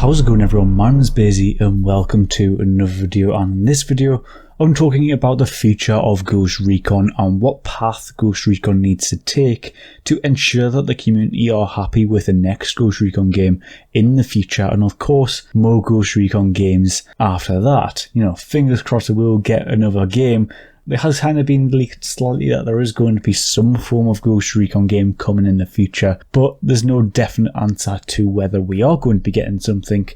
How's it going everyone, my name is BAYZY and welcome to another video, and in this video I'm talking about the future of Ghost Recon and what path Ghost Recon needs to take to ensure that the community are happy with the next Ghost Recon game in the future, and of course more Ghost Recon games after that. You know, fingers crossed we will get another game. It has kind of been leaked slightly that there is going to be some form of Ghost Recon game coming in the future, but there's no definite answer to whether we are going to be getting something.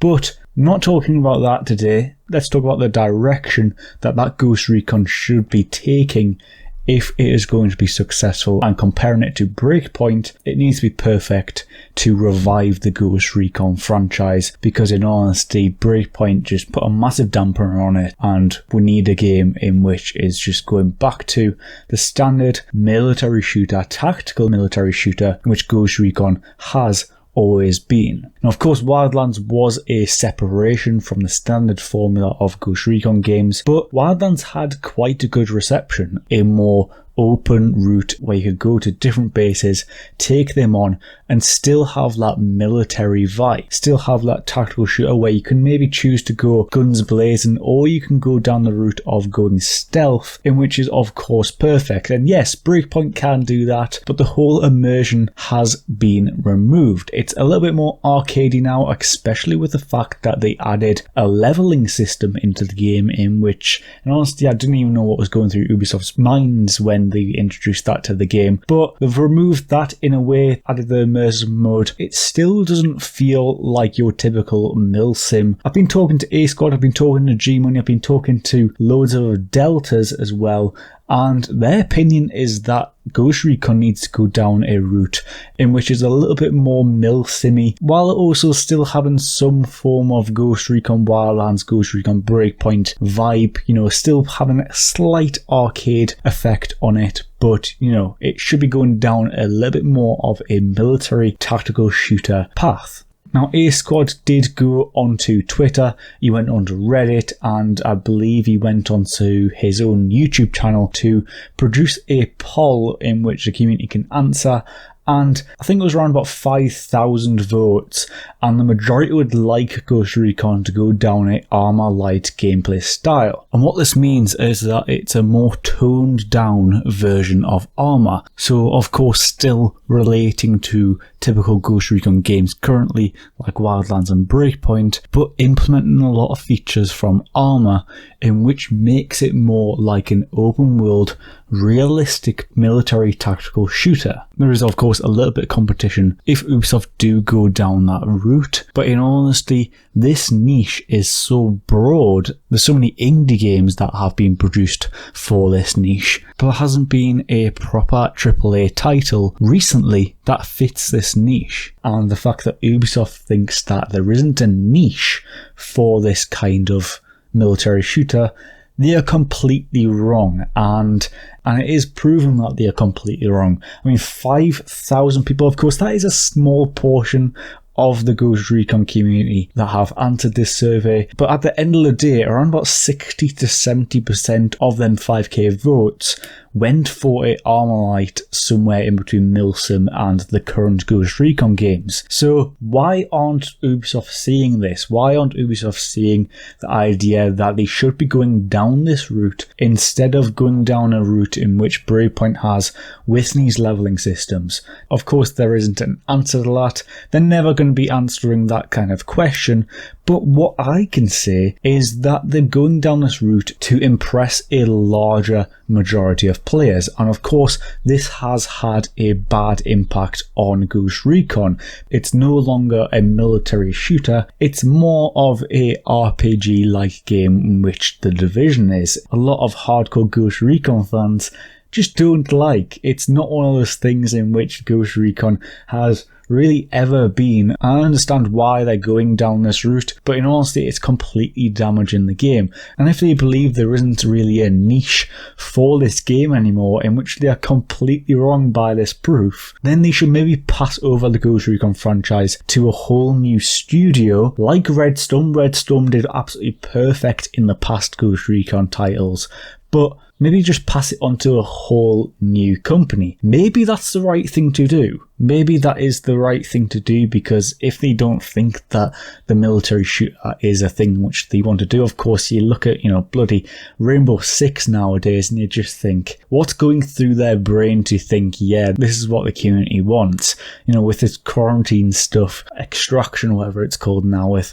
But not talking about that today. Let's talk about the direction that Ghost Recon should be taking if it is going to be successful, and comparing it to Breakpoint, it needs to be perfect to revive the Ghost Recon franchise, because in honesty Breakpoint just put a massive dampener on it, and we need a game in which is just going back to the standard military shooter, tactical military shooter, which Ghost Recon has always been. Now of course Wildlands was a separation from the standard formula of Ghost Recon games, but Wildlands had quite a good reception, a more open route where you could go to different bases, take them on, and still have that military vibe, still have that tactical shooter where you can maybe choose to go guns blazing, or you can go down the route of going stealth, in which is of course perfect. And yes, Breakpoint can do that, but the whole immersion has been removed. It's a little bit more arcadey now, especially with the fact that they added a leveling system into the game, in which, and honestly I didn't even know what was going through Ubisoft's minds when they introduced that to the game, but they've removed that in a way, added the immersive mode. It still doesn't feel like your typical mil sim. I've been talking to A Squad, I've been talking to G Money, I've been talking to loads of Deltas as well, and their opinion is that Ghost Recon needs to go down a route in which is a little bit more mil-simmy, while also still having some form of Ghost Recon Wildlands, Ghost Recon Breakpoint vibe, you know, still having a slight arcade effect on it, but you know, it should be going down a little bit more of a military tactical shooter path. Now A Squad did go onto Twitter, he went onto Reddit, and I believe he went onto his own YouTube channel to produce a poll in which the community can answer, and I think it was around about 5,000 votes, and the majority would like Ghost Recon to go down a armor light gameplay style. And what this means is that it's a more toned down version of armor, so of course still relating to typical Ghost Recon games currently like Wildlands and Breakpoint, but implementing a lot of features from armor, in which makes it more like an open world realistic military tactical shooter. There is of course a little bit of competition if Ubisoft do go down that route, but in honesty this niche is so broad, there's so many indie games that have been produced for this niche, but there hasn't been a proper AAA title recently that fits this niche. And the fact that Ubisoft thinks that there isn't a niche for this kind of military shooter, they are completely wrong, and it is proven that they are completely wrong. I mean, 5,000 people, of course that is a small portion of the Ghost Recon community that have answered this survey, but at the end of the day around about 60 to 70% of them 5k votes went for a armor light somewhere in between Milsim and the current Ghost Recon games. So why aren't Ubisoft seeing this? Why aren't Ubisoft seeing the idea that they should be going down this route instead of going down a route in which Breakpoint has with these leveling systems? Of course there isn't an answer to that, they're never going to be answering that kind of question, but what I can say is that they're going down this route to impress a larger majority of players, and of course this has had a bad impact on Ghost Recon. It's no longer a military shooter, it's more of a RPG like game in which The Division is. A lot of hardcore Ghost Recon fans just don't like. It's not one of those things in which Ghost Recon has really ever been. I understand why they're going down this route, but in honesty it's completely damaging the game. And if they believe there isn't really a niche for this game anymore, in which they are completely wrong by this proof, then they should maybe pass over the Ghost Recon franchise to a whole new studio like Redstone. Redstone did absolutely perfect in the past Ghost Recon titles, but maybe just pass it on to a whole new company. Maybe that's the right thing to do. maybe that is the right thing to do, because if they don't think that the military shooter is a thing which they want to do, of course you look at, bloody Rainbow Six nowadays and you just think, what's going through their brain to think, yeah, this is what the community wants, with this quarantine stuff, extraction, whatever it's called now, with,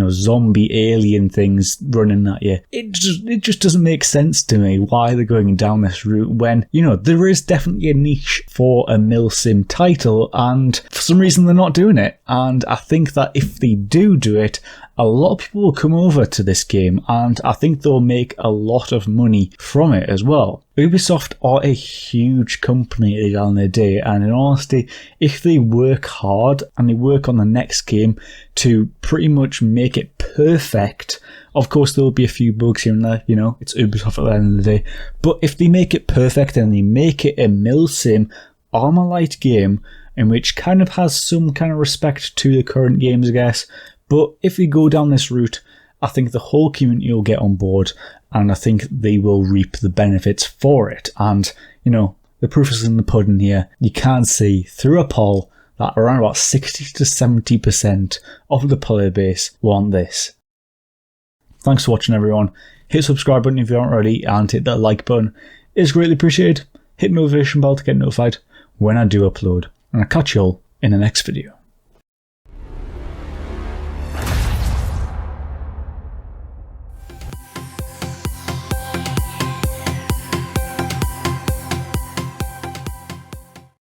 zombie alien things running at you. It just doesn't make sense to me why they're going down this route when, there is definitely a niche for a milsim title, and for some reason they're not doing it. And I think that if they do it, a lot of people will come over to this game, and I think they'll make a lot of money from it as well. Ubisoft are a huge company at the end of the day, and in honesty, if they work hard and they work on the next game to pretty much make it perfect, of course there will be a few bugs here and there, it's Ubisoft at the end of the day, but if they make it perfect and they make it a milsim Armalite game, in which kind of has some kind of respect to the current games, I guess. But if we go down this route, I think the whole community will get on board, and I think they will reap the benefits for it. And, the proof is in the pudding here. You can see through a poll that around about 60 to 70% of the player base want this. Thanks for watching, everyone. Hit the subscribe button if you aren't already, and hit that like button. It's greatly appreciated. Hit the notification bell to get notified when I do upload. And I'll catch you all in the next video.